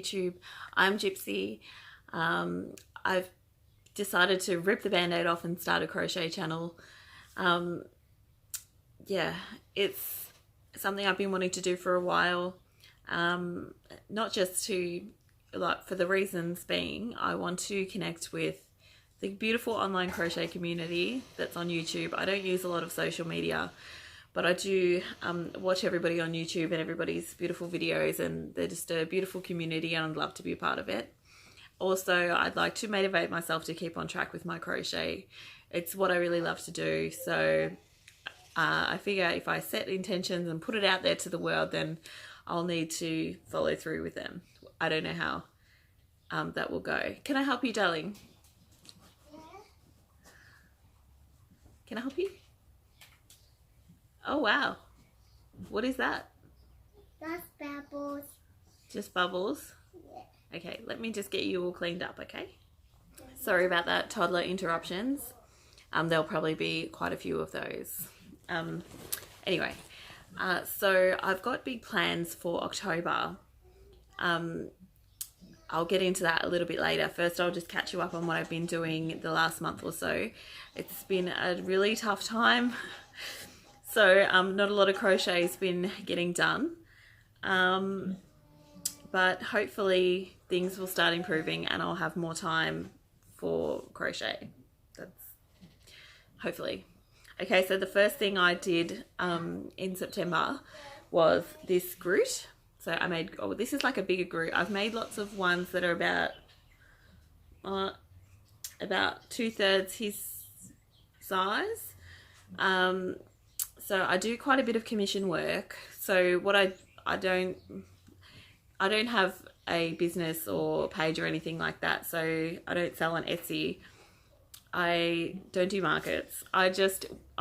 YouTube. I'm Gypsy. I've decided to rip the band-aid off and start a crochet channel. Yeah, it's something I've been wanting to do for a while. Not just to, like, for the reasons being, I want to connect with the beautiful online crochet community that's on YouTube. I don't use a lot of social media, but I do watch everybody on YouTube and everybody's beautiful videos, and they're just a beautiful community and I'd love to be a part of it. Also, I'd like to motivate myself to keep on track with my crochet. It's what I really love to do. So I figure if I set intentions and put it out there to the world, then I'll need to follow through with them. I don't know how that will go. Can I help you, darling? Can I help you? Oh, wow. What is that? That's bubbles. Just bubbles? Yeah. Okay, let me just get you all cleaned up, okay? Sorry about that, toddler interruptions. There'll probably be quite a few of those. Anyway, so I've got big plans for October. I'll get into that a little bit later. First, I'll just catch you up on what I've been doing the last month or so. It's been a really tough time. So not a lot of crochet has been getting done. But hopefully things will start improving and I'll have more time for crochet. That's hopefully. Okay, so the first thing I did in September was this Groot. So I made, oh, this is like a bigger Groot. I've made lots of ones that are about 2/3 his size. So I do quite a bit of commission work. So what I don't have a business or page or anything like that. So I don't sell on Etsy. I don't do markets. I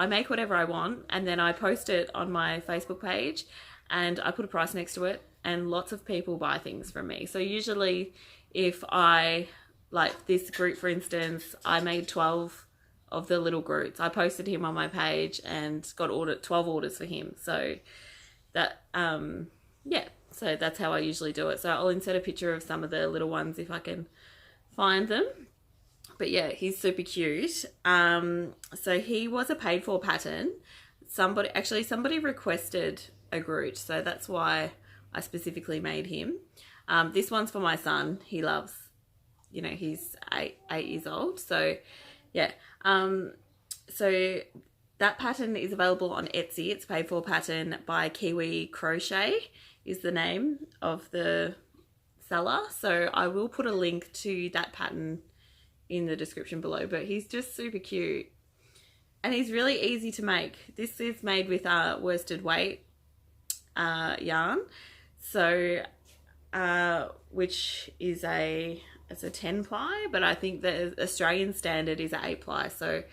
make whatever I want and then I post it on my Facebook page and I put a price next to it and lots of people buy things from me. So usually if I, like this Groot for instance, I made 12 of the little Groots. I posted him on my page and got 12 orders for him. So that, yeah, so that's how I usually do it. So I'll insert a picture of some of the little ones if I can find them. But yeah, he's super cute. So he was a paid for pattern. Somebody requested a Groot, so that's why I specifically made him. This one's for my son. He loves, you know, he's 8 years old. So yeah. So that pattern is available on Etsy. It's paid for pattern by Kiwi Crochet is the name of the seller. So I will put a link to that pattern in the description below, but he's just super cute and he's really easy to make. This is made with worsted weight yarn, so which is it's a 10 ply, but I think the Australian standard is an 8 ply. So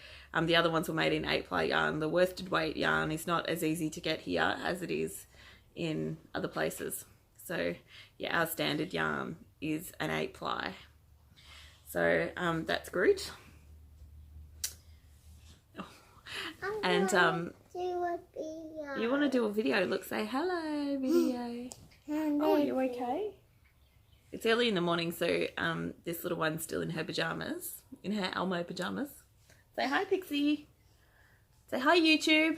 the other ones were made in 8 ply yarn. The worsted weight yarn is not as easy to get here as it is in other places. So yeah, our standard yarn is an 8 ply. So that's Groot. Oh. And you want to do a video? Look, say hello video. Oh, you okay? It's early in the morning, so this little one's still in her pajamas, in her Elmo pajamas. Say hi, Pixie. Say hi, YouTube.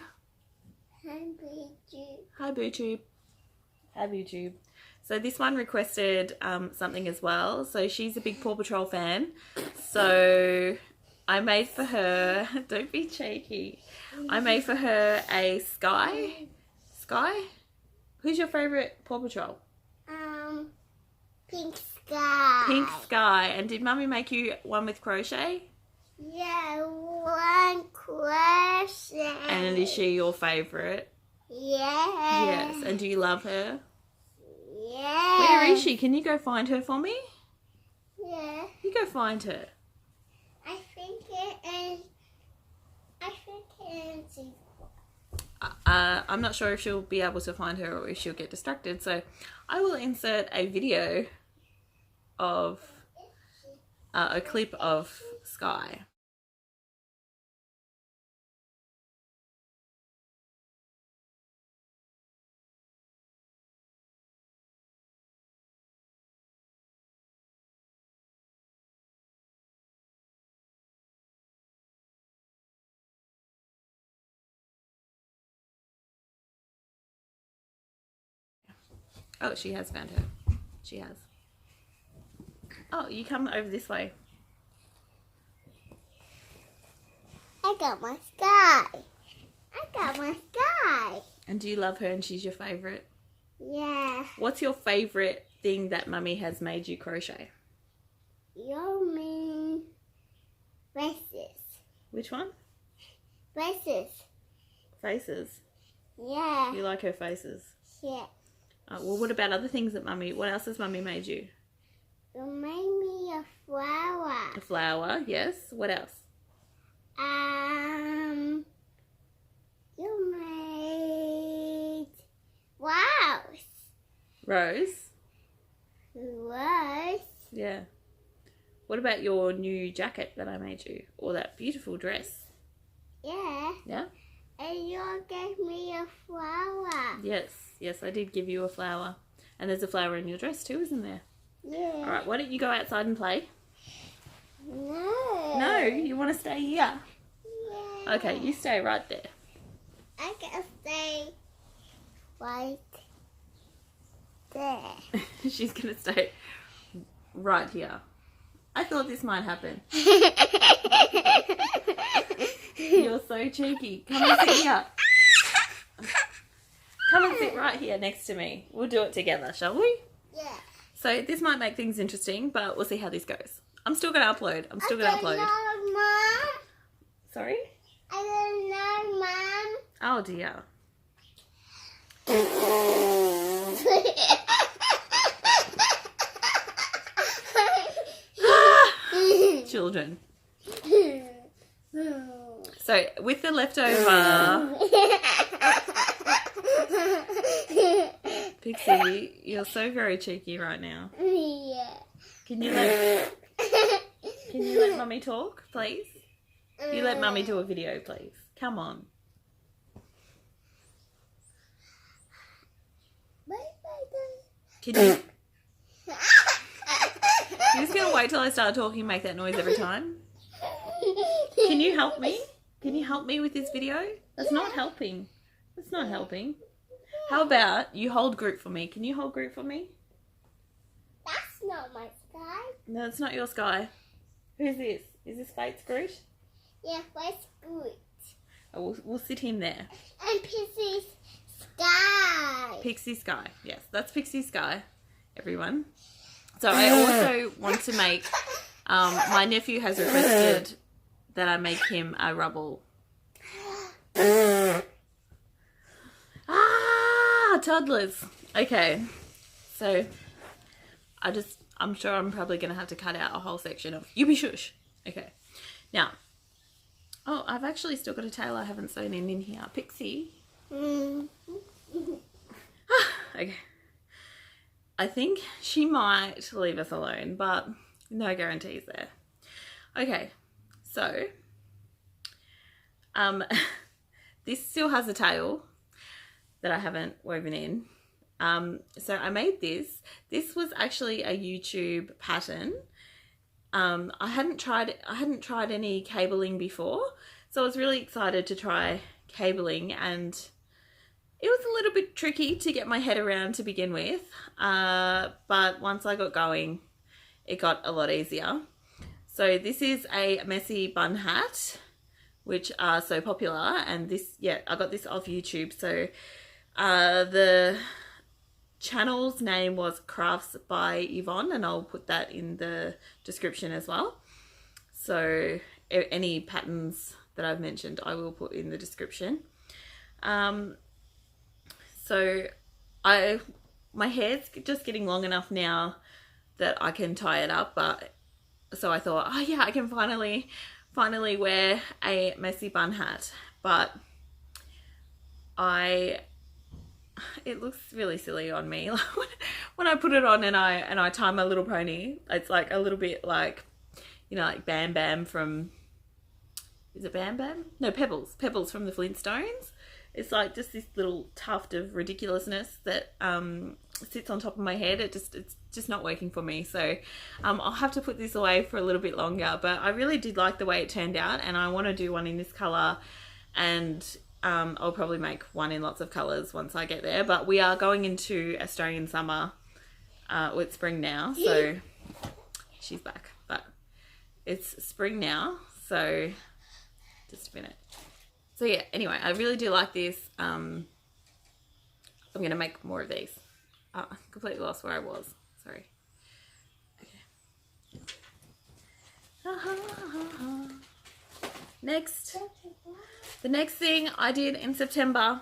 Hi, YouTube. Hi, BooTube. Hi, YouTube. So this one requested something as well. So she's a big Paw Patrol fan. So I made for her, don't be cheeky. I made for her a Skye. Skye? Who's your favourite Paw Patrol? Pink Skye. Pink Skye. And did Mummy make you one with crochet? Yeah, one crochet. And is she your favourite? Yes. Yes. And do you love her? Yes. Where is she? Can you go find her for me? Yeah. You go find her. I think it is. I'm not sure if she'll be able to find her or if she'll get distracted. So I will insert a video of a clip of Skye. Oh, she has found her. She has. Oh, you come over this way. I got my Skye. I got my Skye. And do you love her and she's your favourite? Yeah. What's your favourite thing that Mummy has made you crochet? Yummy. Faces. Which one? Faces. Faces. Yeah. You like her faces? Yeah. Well, what about other things that what else has Mummy made you? You made me a flower. A flower, yes. What else? You made rose. Rose? Rose. Yeah. What about your new jacket that I made you? Or that beautiful dress? Yeah. Yeah? And you gave me a flower. Yes. Yes, I did give you a flower. And there's a flower in your dress too, isn't there? Yeah. Alright, why don't you go outside and play? No. No, you want to stay here? Yeah. Okay, you stay right there. I can stay right there. She's going to stay right here. I thought this might happen. You're so cheeky. Come and sit here. Come and sit right here next to me. We'll do it together, shall we? Yeah. So this might make things interesting, but we'll see how this goes. I'm still going to upload. I'm still going to upload. Know, Mom. Sorry? I don't know, Mom. Oh dear. Children. So with the leftover... Pixie, you're so very cheeky right now. Yeah. Can you let Mummy talk, please? You let Mummy do a video, please. Come on. Can you... You're just going to wait till I start talking and make that noise every time? Can you help me? Can you help me with this video? That's not helping. That's not helping. How about you hold Groot for me? Can you hold Groot for me? That's not my Skye. No, it's not your Skye. Who's this? Is this Fate's Groot? Yeah, what's good? Oh, we'll sit him there. And Pixie's Skye. Pixie Skye. Yes, that's Pixie Skye, everyone. So I also want to make, my nephew has requested that I make him a rubble. Toddlers. Okay. So I'm sure I'm probably going to have to cut out a whole section of you be shush. Okay. Now, oh, I've actually still got a tail I haven't sewn in here. Pixie. Okay. I think she might leave us alone, but no guarantees there. Okay. So, this still has a tail that I haven't woven in. So I made this. This was actually a YouTube pattern. I hadn't tried any cabling before, so I was really excited to try cabling, and it was a little bit tricky to get my head around to begin with, but once I got going, it got a lot easier. So this is a messy bun hat, which are so popular, and this, yeah, I got this off YouTube. So the channel's name was Crafts by Yvonne, and I'll put that in the description as well. So any patterns that I've mentioned, I will put in the description. So my hair's just getting long enough now that I can tie it up, but so I thought, oh yeah, I can finally wear a messy bun hat, but it looks really silly on me. When I put it on and I tie my little pony, it's like a little bit like, you know, like Bam Bam from, is it Bam Bam? No, Pebbles from the Flintstones. It's like just this little tuft of ridiculousness that sits on top of my head. It's just not working for me. So I'll have to put this away for a little bit longer, but I really did like the way it turned out, and I want to do one in this color and I'll probably make one in lots of colours once I get there. But we are going into Australian summer. It's spring now, so she's back. But it's spring now, so just a minute. So yeah, anyway, I really do like this. I'm going to make more of these. Completely lost where I was. Sorry. Okay. Next. The next thing I did in September,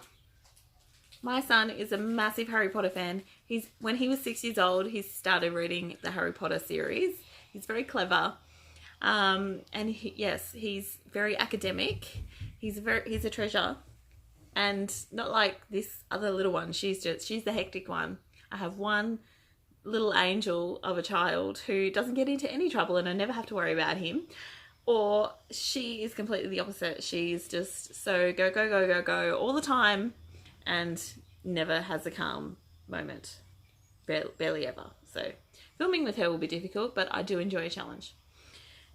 my son is a massive Harry Potter fan. When he was 6 years old, he started reading the Harry Potter series. He's very clever. And he's very academic. He's a treasure. And not like this other little one. She's the hectic one. I have one little angel of a child who doesn't get into any trouble and I never have to worry about him. Or she is completely the opposite. She's just so go, go, go, go, go all the time and never has a calm moment. Barely ever. So filming with her will be difficult, but I do enjoy a challenge.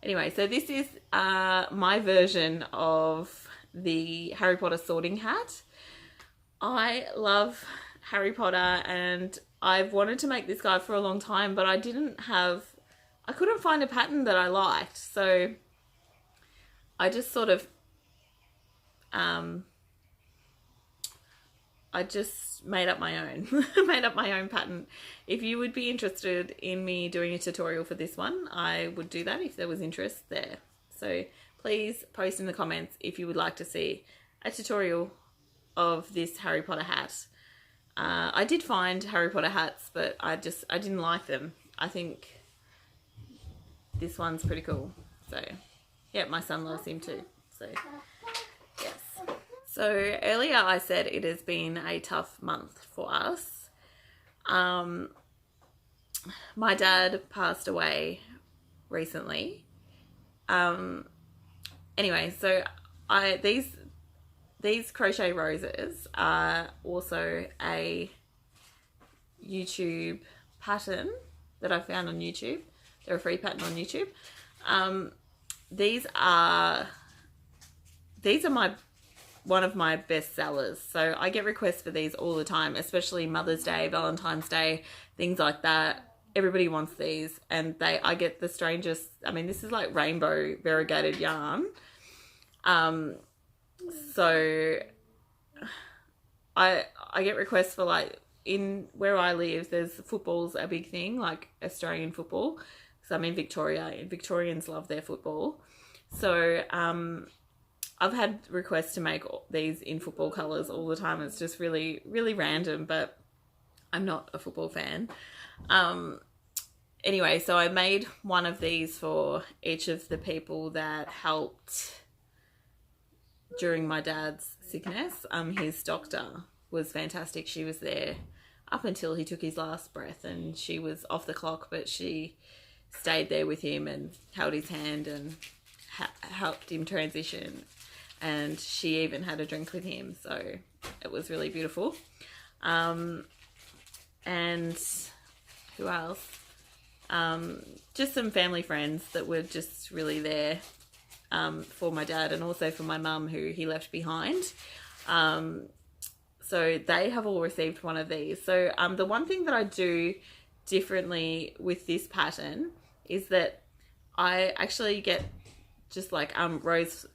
Anyway, so this is my version of the Harry Potter sorting hat. I love Harry Potter and I've wanted to make this guy for a long time, but I couldn't find a pattern that I liked. So I just sort of, I just made up my own, pattern. If you would be interested in me doing a tutorial for this one, I would do that if there was interest there. So please post in the comments if you would like to see a tutorial of this Harry Potter hat. I did find Harry Potter hats, but I didn't like them. I think this one's pretty cool. So yeah, my son loves him too. So yes. So earlier I said it has been a tough month for us. My dad passed away recently. Anyway, so these Crochet Roses are also a YouTube pattern that I found on YouTube. They're a free pattern on YouTube. These are one of my best sellers. So I get requests for these all the time, especially Mother's Day, Valentine's Day, things like that. Everybody wants these, and I get the strangest. I mean, this is like rainbow variegated yarn. So I get requests for, like, in where I live, there's football's a big thing, like Australian football. So I'm in Victoria and Victorians love their football. So I've had requests to make these in football colours all the time. It's just really, really random, but I'm not a football fan. Anyway, so I made one of these for each of the people that helped during my dad's sickness. His doctor was fantastic. She was there up until he took his last breath, and she was off the clock, but she stayed there with him and held his hand and helped him transition, and she even had a drink with him, so it was really beautiful. And who else? Just some family friends that were just really there for my dad, and also for my mum, who he left behind. So they have all received one of these. So the one thing that I do differently with this pattern is that I actually get just like rose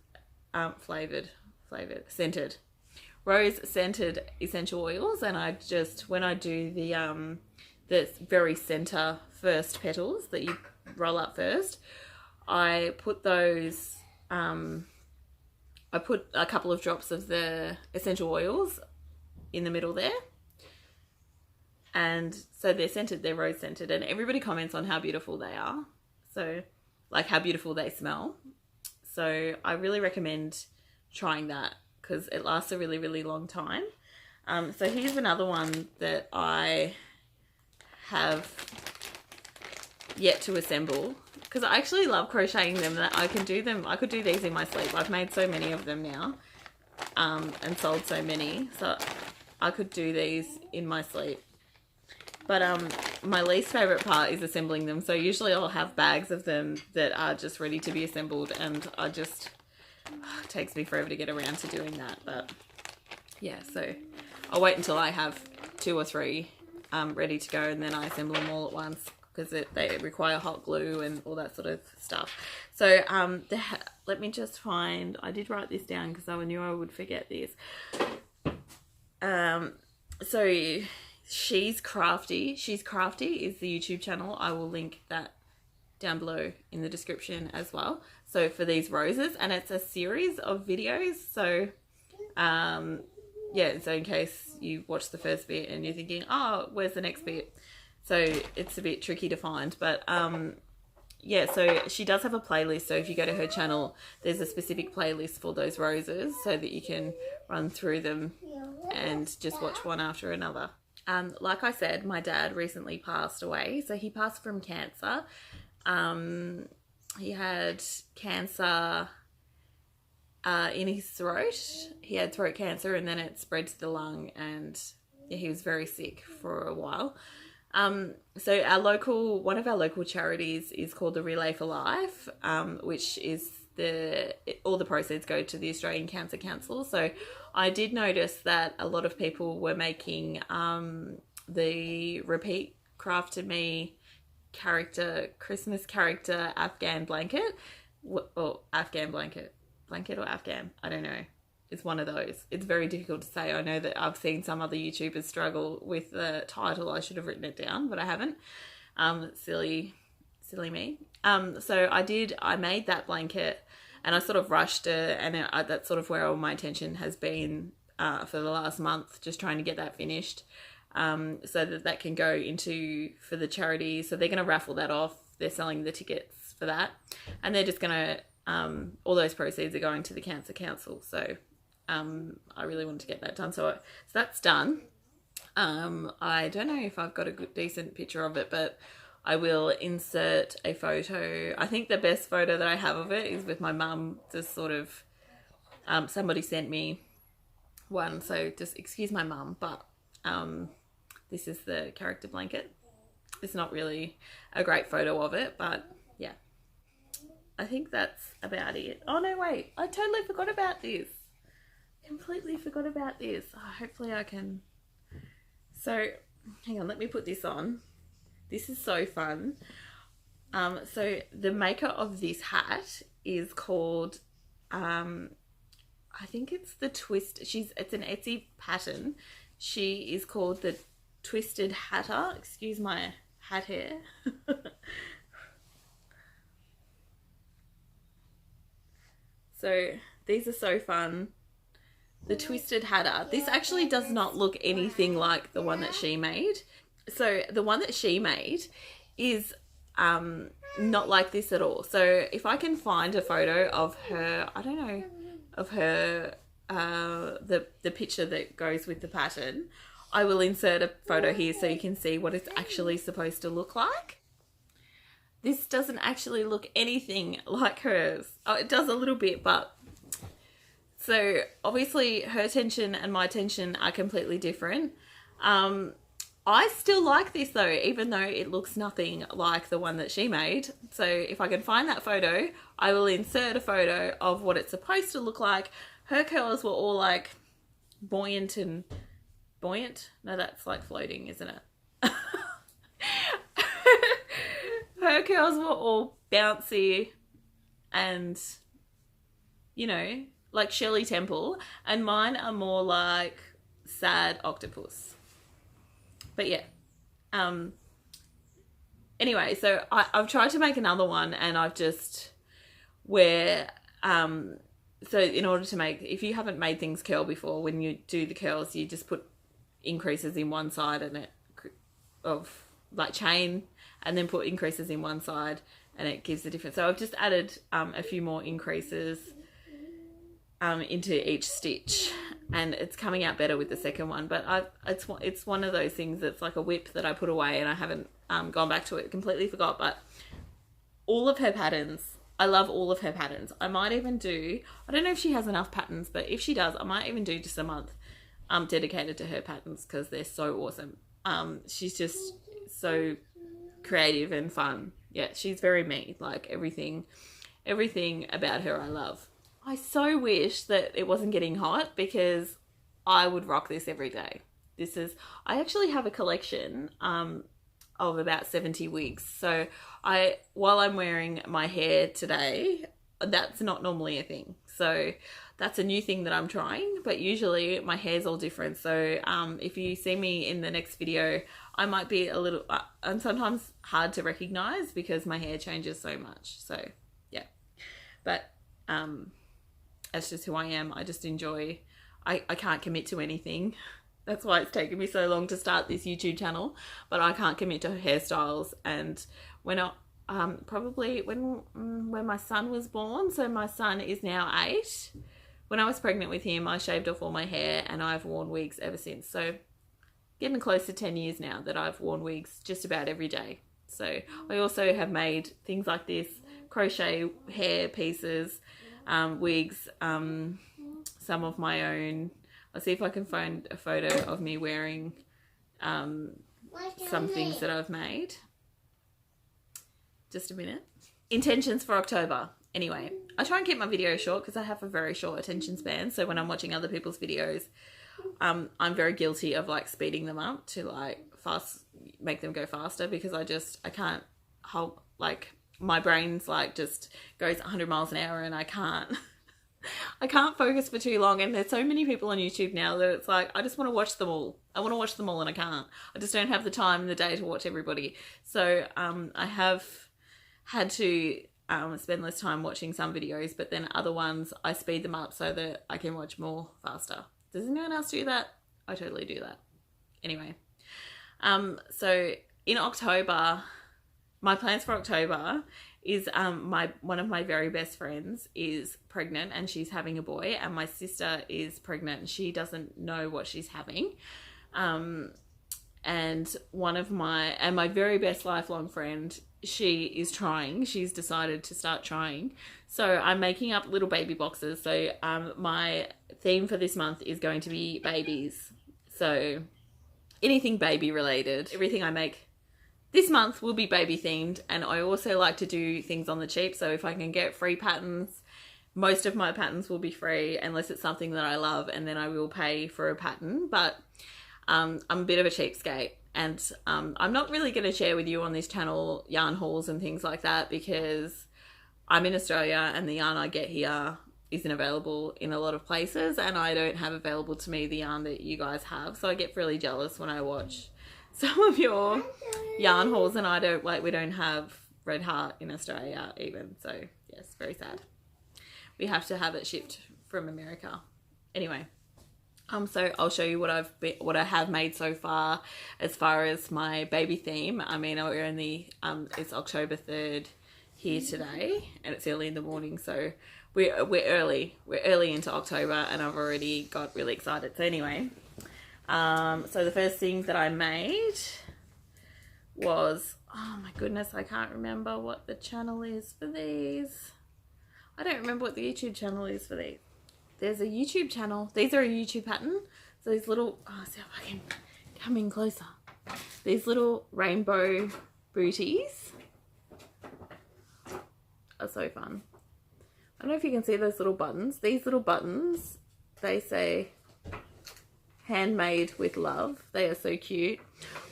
scented essential oils, and I just, when I do the very center first petals that you roll up first, I put those I put a couple of drops of the essential oils in the middle there, and so they're scented, they're rose scented, and everybody comments on how beautiful they are, so like how beautiful they smell. So I really recommend trying that because it lasts a really, really long time. So here's another one that I have yet to assemble because I actually love crocheting them. That I could do these in my sleep. I've made so many of them now and sold so many, so I could do these in my sleep. But my least favorite part is assembling them. So usually I'll have bags of them that are just ready to be assembled, and it takes me forever to get around to doing that. But yeah, so I'll wait until I have 2 or 3 ready to go, and then I assemble them all at once, because they require hot glue and all that sort of stuff. So let me just find, I did write this down because I knew I would forget this. So She's Crafty is the YouTube channel. I will link that down below in the description as well. So for these roses, and it's a series of videos. So yeah, so in case you watch the first bit and you're thinking, oh, where's the next bit? So it's a bit tricky to find, but yeah, so she does have a playlist. So if you go to her channel, there's a specific playlist for those roses so that you can run through them and just watch one after another. Like I said, my dad recently passed away. So he passed from cancer. He had cancer in his throat. He had throat cancer, and then it spread to the lung, and yeah, he was very sick for a while. So one of our local charities is called the Relay for Life, which is all the proceeds go to the Australian Cancer Council. So I did notice that a lot of people were making the Repeat Crafted Me Christmas character Afghan blanket, or Afghan blanket or Afghan, I don't know. It's one of those. It's very difficult to say. I know that I've seen some other YouTubers struggle with the title. I should have written it down, but I haven't. Silly me. So I made that blanket, and I sort of rushed it, and that's sort of where all my attention has been for the last month, just trying to get that finished, so that can go for the charity. So they're going to raffle that off. They're selling the tickets for that, and they're just going to, all those proceeds are going to the Cancer Council. So I really wanted to get that done. So that's done. I don't know if I've got a decent picture of it, but I will insert a photo. I think the best photo that I have of it is with my mum. Just sort of, somebody sent me one, so just excuse my mum, but this is the character blanket. It's not really a great photo of it, but yeah. I think that's about it. Oh no, wait, I totally forgot about this. Completely forgot about this. Oh, hopefully I can. So hang on, let me put this on. This is so fun. So the maker of this hat is called, I think it's the Twist. It's an Etsy pattern. She is called the Twisted Hatter. Excuse my hat hair. So these are so fun. The Twisted Hatter. This actually does not look anything like the one that she made. So the one that she made is not like this at all. So if I can find a photo of her, I don't know, of her, the picture that goes with the pattern, I will insert a photo here so you can see what it's actually supposed to look like. This doesn't actually look anything like hers. Oh, it does a little bit, but... So obviously her tension and my tension are completely different. I still like this though, even though it looks nothing like the one that she made. So if I can find that photo, I will insert a photo of what it's supposed to look like. Her curls were all like buoyant. No, that's like floating, isn't it? Her curls were all bouncy and, you know, like Shirley Temple, and mine are more like sad octopus. But yeah, anyway, so I've tried to make another one, and I've just so in order to make, if you haven't made things curl before, when you do the curls, you just put increases in one side of like chain, and then put increases in one side, and it gives a difference. So I've just added a few more increases into each stitch, and it's coming out better with the second one. But it's one of those things that's like a whip that I put away, and I haven't gone back to it. Completely forgot. But all of her patterns, I love all of her patterns. I might even do, I don't know if she has enough patterns, but if she does, I might even do just a month dedicated to her patterns, because they're so awesome. She's just so creative and fun. Yeah, she's very me. Like everything about her I love. I so wish that it wasn't getting hot, because I would rock this every day. This is, I actually have a collection of about 70 wigs. So while I'm wearing my hair today, that's not normally a thing. So that's a new thing that I'm trying, but usually my hair's all different. So if you see me in the next video, I might be a little, and sometimes hard to recognize because my hair changes so much. So yeah, but that's just who I am. I just enjoy, I can't commit to anything. That's why it's taken me so long to start this YouTube channel, but I can't commit to hairstyles. And when I, probably when my son was born, so my son is now 8. When I was pregnant with him, I shaved off all my hair and I've worn wigs ever since. So getting close to 10 years now that I've worn wigs just about every day. So I also have made things like this, crochet hair pieces, wigs, some of my own. I'll see if I can find a photo of me wearing some things that I've made. Just a minute. Intentions for October. Anyway, I try and keep my videos short because I have a very short attention span. So when I'm watching other people's videos, I'm very guilty of like speeding them up to like make them go faster, because I can't hold, like my brain's like just goes 100 miles an hour and I can't focus for too long. And there's so many people on YouTube now that it's like, I just want to watch them all. I want to watch them all and I can't. I just don't have the time in the day to watch everybody. So I have had to spend less time watching some videos, but then other ones I speed them up so that I can watch more faster. Does anyone else do that? I totally do that. Anyway, so in October, my plans for October is one of my very best friends is pregnant and she's having a boy, and my sister is pregnant and she doesn't know what she's having. And my very best lifelong friend, she's decided to start trying. So I'm making up little baby boxes. So my theme for this month is going to be babies. So anything baby related, everything I make this month will be baby themed. And I also like to do things on the cheap. So if I can get free patterns, most of my patterns will be free unless it's something that I love, and then I will pay for a pattern. But I'm a bit of a cheapskate, and I'm not really going to share with you on this channel yarn hauls and things like that, because I'm in Australia and the yarn I get here isn't available in a lot of places, and I don't have available to me the yarn that you guys have. So I get really jealous when I watch some of your yarn hauls, and we don't have Red Heart in Australia even. So yes, very sad. We have to have it shipped from America. Anyway. So I'll show you what I have made so far as my baby theme. I mean, we're only it's October 3rd here today, and it's early in the morning, so we're early into October, and I've already got really excited. So anyway, so the first thing that I made was, oh my goodness, I can't remember what the channel is for these. I don't remember what the YouTube channel is for these. There's a YouTube channel. These are a YouTube pattern. So these little, see if I can come in closer. These little rainbow booties are so fun. I don't know if you can see those little buttons. These little buttons, they say handmade with love. They are so cute.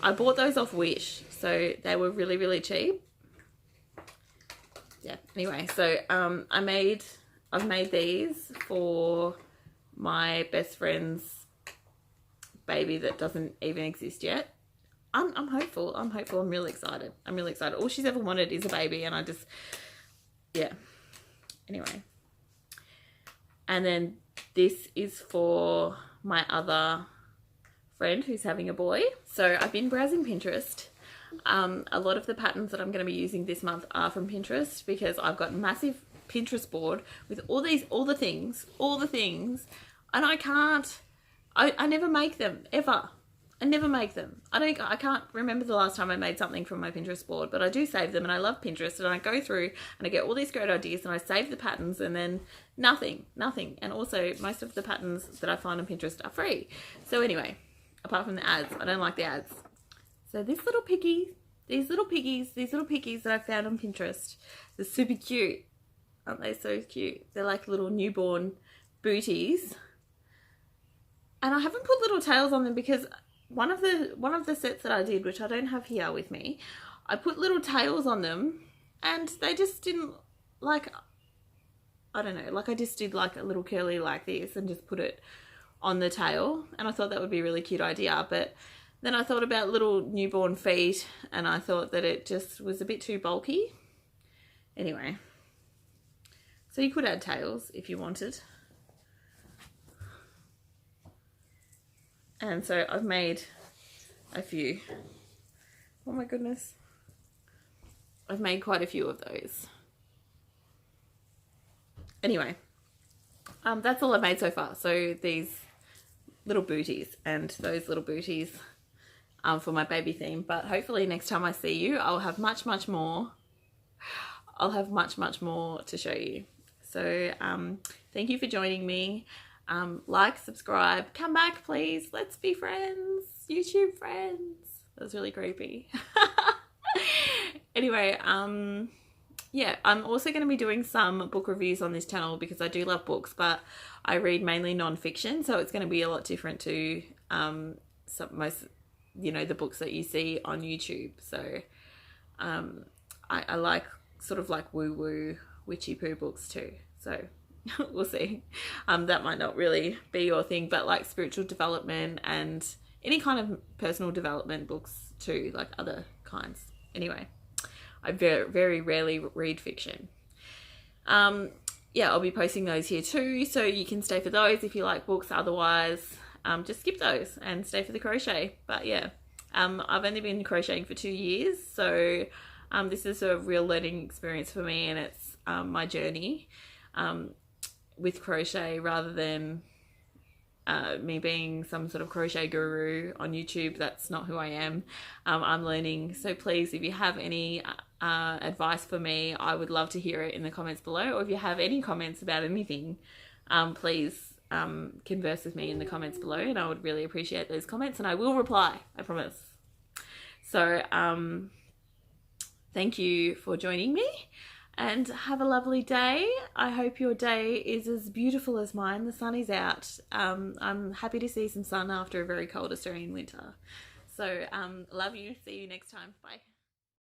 I bought those off Wish, so they were really, really cheap. Yeah, anyway, so I've made these for my best friend's baby that doesn't even exist yet. I'm hopeful. I'm really excited. All she's ever wanted is a baby, and yeah. Anyway. And then this is for my other friend who's having a boy. So I've been browsing Pinterest. A lot of the patterns that I'm going to be using this month are from Pinterest, because I've got massive Pinterest board with all the things, and I never make them, ever. I never make them. I can't remember the last time I made something from my Pinterest board, but I do save them, and I love Pinterest, and I go through and I get all these great ideas, and I save the patterns, and then nothing. And also most of the patterns that I find on Pinterest are free. So anyway, apart from the ads, I don't like the ads. So these little piggies that I found on Pinterest, they're super cute. Aren't they so cute? They're like little newborn booties. And I haven't put little tails on them because one of the sets that I did, which I don't have here with me, I put little tails on them and they just didn't, like, I don't know, like I just did like a little curly like this and just put it on the tail, and I thought that would be a really cute idea, but then I thought about little newborn feet and I thought that it just was a bit too bulky. Anyway, so you could add tails if you wanted. And so I've made a few. Oh my goodness. I've made quite a few of those. Anyway, that's all I've made so far. So these little booties and those little booties for my baby theme. But hopefully next time I see you, I'll have much more. I'll have much more to show you. So thank you for joining me. Like, subscribe, come back please, let's be friends, YouTube friends. That was really creepy. Anyway, yeah, I'm also going to be doing some book reviews on this channel because I do love books, but I read mainly non-fiction, so it's going to be a lot different to most, you know, the books that you see on YouTube. So I like sort of like woo-woo witchy poo books too, so we'll see. That might not really be your thing, but like spiritual development and any kind of personal development books too, like other kinds. Anyway, I very rarely read fiction. Yeah, I'll be posting those here too, so you can stay for those if you like books. Otherwise, just skip those and stay for the crochet. But yeah, I've only been crocheting for 2 years, so this is a real learning experience for me, and it's my journey with crochet rather than me being some sort of crochet guru on YouTube. That's not who I am. I'm learning. So please, if you have any advice for me, I would love to hear it in the comments below. Or if you have any comments about anything, please converse with me in the comments below, and I would really appreciate those comments, and I will reply, I promise. So thank you for joining me, and have a lovely day. I hope your day is as beautiful as mine. The sun is out. I'm happy to see some sun after a very cold Australian winter. So love you. See you next time. Bye.